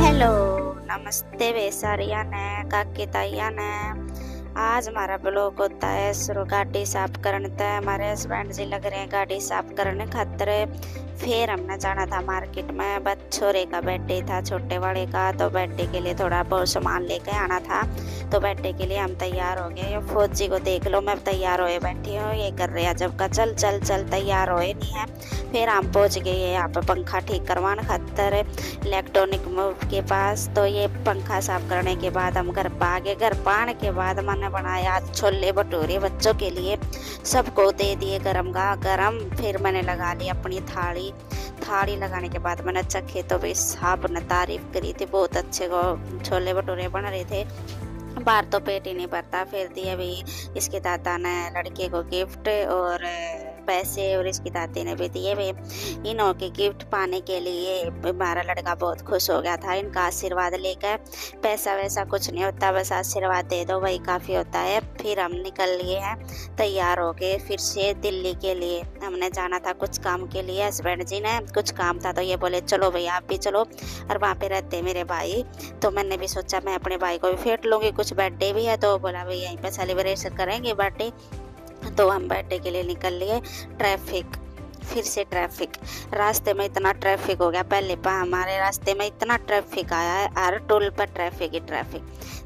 Hello, नमस्ते वे सारिया ने काकी ताइया ने। आज हमारा ब्लॉग होता है शुरू गाड़ी साफ करने तय। हमारे हस्बैंड जी लग रहे हैं गाड़ी साफ करने खातिर। फिर हमने जाना था मार्केट में। छोरे का बर्थडे था, छोटे वाले का, तो बर्थडे के लिए थोड़ा बहुत सामान लेके आना था। तो बर्थडे के लिए हम तैयार हो गए। फौजी को देख लो, मैं तैयार होए बैठी हूँ, ये कर रहे हैं जब का चल चल चल, तैयार होए नहीं है। फिर हम पहुँच गए यहाँ पे पंखा ठीक करवाने खातर इलेक्ट्रॉनिक मूव के पास। तो ये पंखा साफ करने के बाद हम घर पर आ गए। घर पर आने के बाद मैंने बनाया छोले भटूरे बच्चों के लिए, सबको दे दिए गरम गरम। फिर मैंने लगा ली अपनी थाली लगाने के बाद मैंने चखे तो भी साहब ने तारीफ करी थी, बहुत अच्छे को छोले भटूरे बन रहे थे। बाहर तो पेट ही नहीं भरता। फिर दिए भी इसके दादा ने लड़के को गिफ्ट और पैसे, और इसकी दादी ने भी दिए भी। इन्हों के गिफ्ट पाने के लिए हमारा लड़का बहुत खुश हो गया था। इनका आशीर्वाद लेकर, पैसा वैसा कुछ नहीं होता, बस आशीर्वाद दे दो वही काफ़ी होता है। फिर हम निकल लिए हैं तैयार हो गए फिर से दिल्ली के लिए। हमने जाना था कुछ काम के लिए, हस्बैंड जी ने कुछ काम था तो ये बोले चलो भैया आप भी चलो। और वहाँ पे रहते मेरे भाई, तो मैंने भी सोचा मैं अपने भाई को भी फेंट लूँगी, कुछ बर्थडे भी है तो बोला भाई यहीं पर सेलिब्रेशन करेंगे बर्थडे। तो हम बर्थडे के लिए निकल लिए। फिर से ट्रैफिक, रास्ते में इतना ट्रैफिक हो गया। पहले हमारे रास्ते में इतना ट्रैफिक आया है, हर टोल पर ट्रैफिक ही ट्रैफिक।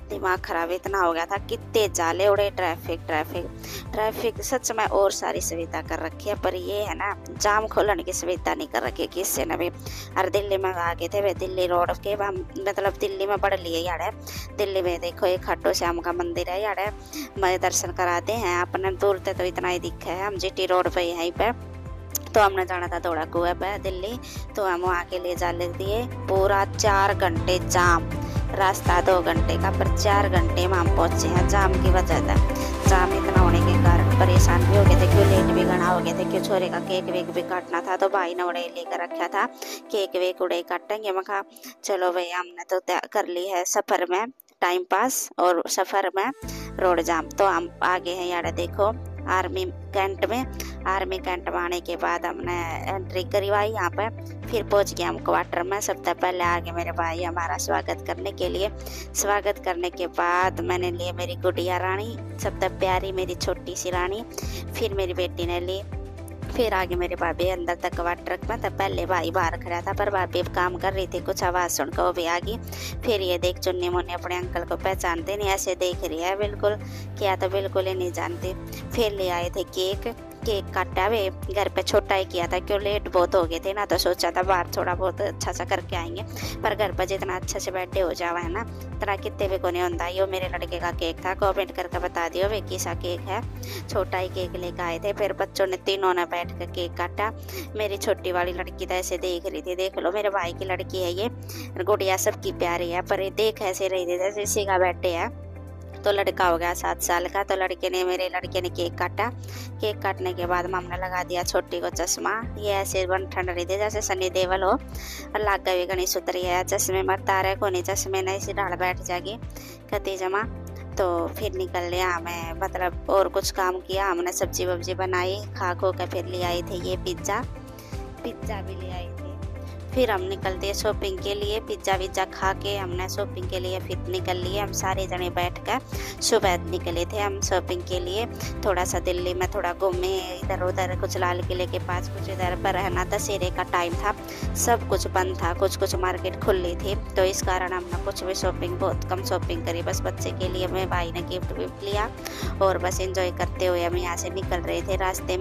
दिमाग खराब इतना हो गया था, कितने जाले उड़े। ट्रैफिक सच में और सारी सुविधा कर रखी है, पर ये है ना जाम खोलने की सुविधा नहीं कर रखी किसी ने भी। और दिल्ली में आ गए थे वे, दिल्ली रोड के मतलब दिल्ली में बढ़ लिए यार। दिल्ली में देखो एक खाटू श्याम का मंदिर है यार, मैं दर्शन कराते हैं अपने। दूर से तो इतना ही दिखा है, हम जीटी रोड पे यहीं पे। तो हमने जाना था थोड़ा कुआ पे दिल्ली, तो हम वहाँ के लिए जाने दिए। पूरा 4 घंटे जाम, रास्ता 2 घंटे का, पर 4 घंटे में हम पहुँचे हैं जाम की वजह से। जाम इतना होने के कारण परेशान भी हो गए थे, क्यों लेट भी घना हो गए थे, क्यों छोरे का केक वेक भी काटना था। तो भाई ने उड़े लेकर रखा था, केक वेक उड़े काटेंगे। मैं कहा चलो भैया, हमने तो कर ली है सफ़र में टाइम पास और सफ़र में रोड जाम। तो हम आगे हैं यार, देखो आर्मी कैंट में आने के बाद हमने एंट्री करवाई यहाँ पे। फिर पहुँच गए हम क्वार्टर में। सबसे पहले आगे मेरे भाई हमारा स्वागत करने के लिए। स्वागत करने के बाद मैंने लिए मेरी गुड़िया रानी, सबसे प्यारी मेरी छोटी सी रानी। फिर मेरी बेटी ने ली। फिर आगे मेरे भाभी अंदर तक क्वार्टर में था। पहले भाई बाहर खड़ा था, पर भाभी काम कर रही थी, कुछ आवाज़ सुनकर वो भी आ गई। फिर ये देख चुन्नी मुन्नी अपने अंकल को पहचानते नहीं, ऐसे देख रही है बिल्कुल, क्या तो बिल्कुल ही नहीं जानती। फिर ले आए थे केक काटा वे, घर पे छोटा ही किया था, क्यों लेट बहुत हो गए थे ना, तो सोचा था बाहर थोड़ा बहुत अच्छा सा करके आएंगे। पर घर पर जितना अच्छे से बर्थडे हो जावा है ना, इतना कितने भी को नहीं होता। यो मेरे लड़के का केक था, कमेंट करके बता दियो वे किसा केक है। छोटा ही केक लेकर आए थे। फिर बच्चों ने तीनों ने बैठ कर केक काटा। मेरी छोटी वाली लड़की तो ऐसे देख रही थी, देख लो मेरे भाई की लड़की है ये, गुड़िया सबकी प्यारी है, पर ये देख ऐसे रही थी जैसे इसी का बर्थडे है। तो लड़का हो गया 7 साल का। तो मेरे लड़के ने केक काटा। केक काटने के बाद हमने लगा दिया छोटी को चश्मा। ये ऐसे बन ठंड रही थी जैसे सनी देवल हो, और लाग गई गणेश उतरी है। चश्मे मत तारे को नहीं, चश्मे नहीं सी ढाल बैठ जाएगी कती जमा। तो फिर निकल लिया हमें, मतलब और कुछ काम किया हमने, सब्जी वब्जी बनाई, खा खो के फिर ले आए थे ये पिज्ज़ा भी ले आए थे। फिर हम निकल दिए शॉपिंग के लिए। पिज्ज़ा विज्ज़ा खा के हमने शॉपिंग के लिए फिर निकल लिए। हम सारे जने बैठ कर सुबह निकले थे हम शॉपिंग के लिए। थोड़ा सा दिल्ली में थोड़ा घूमे इधर उधर, कुछ लाल किले के पास, कुछ इधर पर रहना। दशहरे का टाइम था, सब कुछ बंद था, कुछ मार्केट खुली थी, तो इस कारण हमने कुछ भी शॉपिंग, बहुत कम शॉपिंग करी। बस बच्चे के लिए मेरे भाई ने गिफ्ट विफ्ट लिया, और बस एंजॉय करते हुए हम यहाँ से निकल रहे थे। रास्ते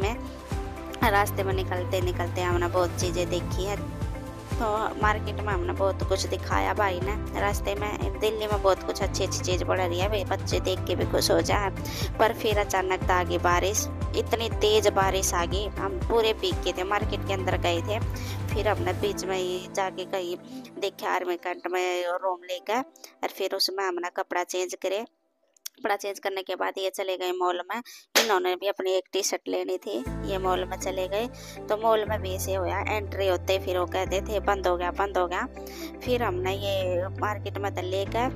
में निकलते हमने बहुत चीज़ें देखी है। तो मार्केट में हमने बहुत कुछ दिखाया भाई ने रास्ते में। दिल्ली में बहुत कुछ अच्छी चीज़ बढ़ रही है, वे बच्चे देख के भी खुश हो जाए। पर फिर अचानक आ गई बारिश, इतनी तेज़ बारिश आ गई, हम पूरे भीग के थे। मार्केट के अंदर गए थे, फिर हमने बीच में ही जाके कहीं देखे आर्मी कैंट में रूम लेकर, और फिर उसमें हमने कपड़ा चेंज करने के बाद ये चले गए मॉल में। इन्होंने भी अपनी एक टी शर्ट लेनी थी, ये मॉल में चले गए। तो मॉल में भी ऐसे होया, एंट्री होते फिर वो कहते थे बंद हो गया। फिर हमने ये मार्केट में तो लेकर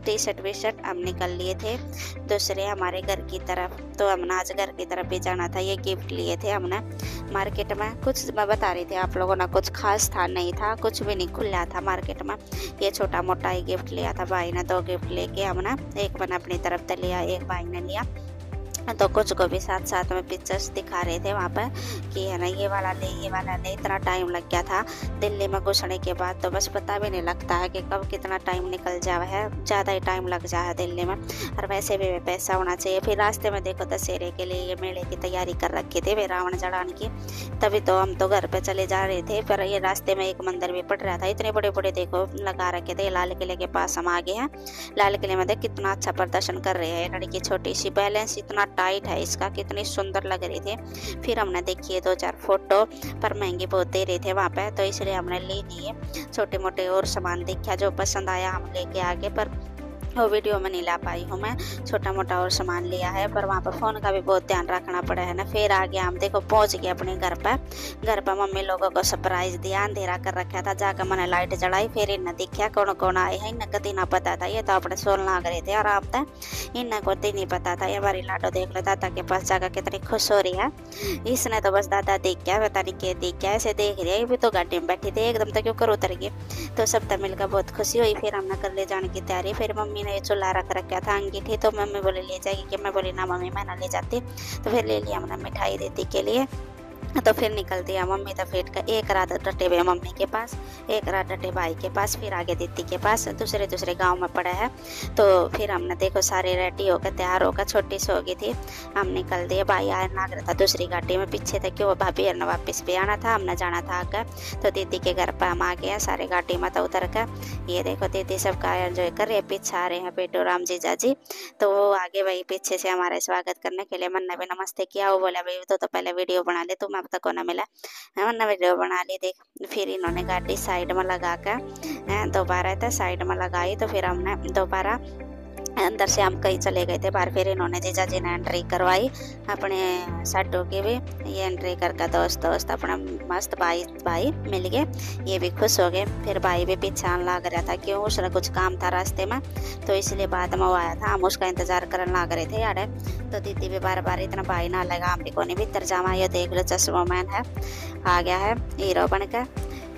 टी शर्ट वी शर्ट हम निकल लिए थे दूसरे हमारे घर की तरफ। तो हमने आज घर की तरफ भी जाना था। ये गिफ्ट लिए थे हमने मार्केट में। कुछ मैं बता रही थी आप लोगों ने, कुछ खास था नहीं था, कुछ भी नहीं खुला था मार्केट में। ये छोटा मोटा ही गिफ्ट लिया था भाई ने। 2 गिफ्ट लेके हमने, एक मैंने अपनी तरफ से लिया, एक भाई ने लिया। तो कुछ को भी साथ साथ में पिक्चर्स दिखा रहे थे वहाँ पर कि है ना ये वाला ले, ये वाला ले। इतना टाइम लग गया था दिल्ली में घुसने के बाद, तो बस पता भी नहीं लगता है कि कब कितना टाइम निकल जावा है। ज़्यादा ही टाइम लग जाए दिल्ली में, और वैसे भी पैसा होना चाहिए। फिर रास्ते में देखो दशहरे के लिए ये मेले की तैयारी कर रखे थे वे रावण जड़ाने की। तभी तो हम तो घर पर चले जा रहे थे, पर ये रास्ते में एक मंदिर भी पड़ रहा था। इतने बड़े बड़े देखो लगा रखे थे। लाल किले के पास हम आ गए हैं। लाल किले में देख कितना अच्छा प्रदर्शन कर रहे हैं। लड़की छोटी सी, बैलेंस इतना टाइट है इसका, कितनी सुंदर लग रही थी। फिर हमने देखिए 2-4 फोटो, पर महंगे बहुत दे रहे थे वहाँ पे, तो इसलिए हमने ले लिए। छोटे मोटे और सामान देखा, जो पसंद आया हम लेके आगे, पर वो वीडियो में नहीं ला पाई हूँ मैं। छोटा मोटा और सामान लिया है, पर वहाँ पर फ़ोन का भी बहुत ध्यान रखना पड़ा है ना। फिर आगे हम देखो पहुँच गए अपने घर पर। घर पर मम्मी लोगों को सरप्राइज दिया, अंधेरा कर रखा था। जाकर मैंने लाइट जलाई, फिर इन्हें देखा कौन कौन आए हैं। इन्हें कभी ना पता था, ये तो अपने सोल लाग रहे थे आराम था। इन्हें को नहीं पता था। ये हमारी लाडो देख लो दादा के पास जाकर कितनी खुश हो रही है। इसने तो बस दादा देख क्या, पता नहीं क्या देख क्या, ऐसे देख रही है। भी तो गाड़ी में बैठी थी, एकदम तो क्यों कर उतर गई। तो सब तब मिलकर बहुत खुशी हुई। फिर हमने कर ले जाने की तैयारी। फिर मम्मी ने चूल्हा रख रखा था अंगीठी, तो मम्मी बोले ले जाएगी, कि मैं बोली ना मम्मी मैं ना ले जाती। तो फिर ले लिया हमने मिठाई दीदी के लिए। तो फिर निकल दिया मम्मी तो फेट का। एक रात डटे हुए मम्मी के पास, एक रात डटे भाई के पास, फिर आगे दीदी के पास। दूसरे गांव में पड़ा है। तो फिर हमने देखो सारे रेडी होकर तैयार होकर, छोटी सी हो गई थी, हम निकल दिए। भाई आया नाग रहा था दूसरी गाड़ी में पीछे तक, क्यों भाभी ने वापस भी आना था, हमने जाना था आकर। तो दीदी के घर पर हम आ गए सारे गाड़ी में तो उतर कर। ये देखो दीदी सबका एंजॉय कर रहे, पीछे आ रहे हैं पेटू राम जीजा जी। तो वो आगे वही पीछे से हमारे स्वागत करने के लिए। मन ने भी नमस्ते किया। वो बोला भाई तो पहले वीडियो बना ले, तुम अब तक को ना मिला। हमने वीडियो बना ली देख। फिर इन्होंने गाड़ी साइड में लगा कर दोबारा था साइड में लगाई। तो फिर हमने दोबारा अंदर से हम कहीं चले गए थे बाहर। फिर इन्होंने जीजा जी ने एंट्री करवाई अपने साडू की भी। ये एंट्री करके दोस्त अपना मस्त भाई मिल गए, ये भी खुश हो गए। फिर भाई भी पीछे आने लग रहा था, क्यों उसने कुछ काम था रास्ते में, तो इसलिए बाद में वो आया था। हम उसका इंतजार करने लग रहे थे यार। तो दीदी भी बार बार इतना भाई ना लगा, हम को नहीं भीतर जावा। ये देख लो चश्मा मैन है, आ गया है हीरो बनकर।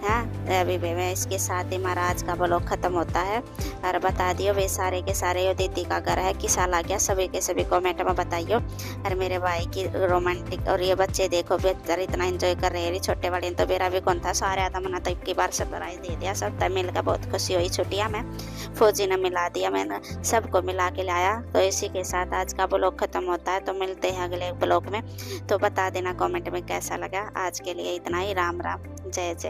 हाँ अभी मैं इसके साथ ही महाराज का ब्लॉग खत्म होता है। और बता दियो वे सारे के सारे यो दीदी का घर है, किसा ला गया सभी के सभी कमेंट में बताइयो। और मेरे भाई की रोमांटिक, और ये बच्चे देखो बेहतर इतना एंजॉय कर रहे हैं। छोटे वाले तो मेरा भी कौन था, सारे आता मना तो इक्की बार सरप्राइज दे दिया। सब तब मिलकर बहुत खुशी हुई। छुट्टियाँ में फौजी ने मिला दिया, मैंने सबको मिला के लाया। तो इसी के साथ आज का ब्लॉग खत्म होता है। तो मिलते हैं अगले ब्लॉग में। तो बता देना कॉमेंट में कैसा लगा। आज के लिए इतना ही। राम राम, जय जय।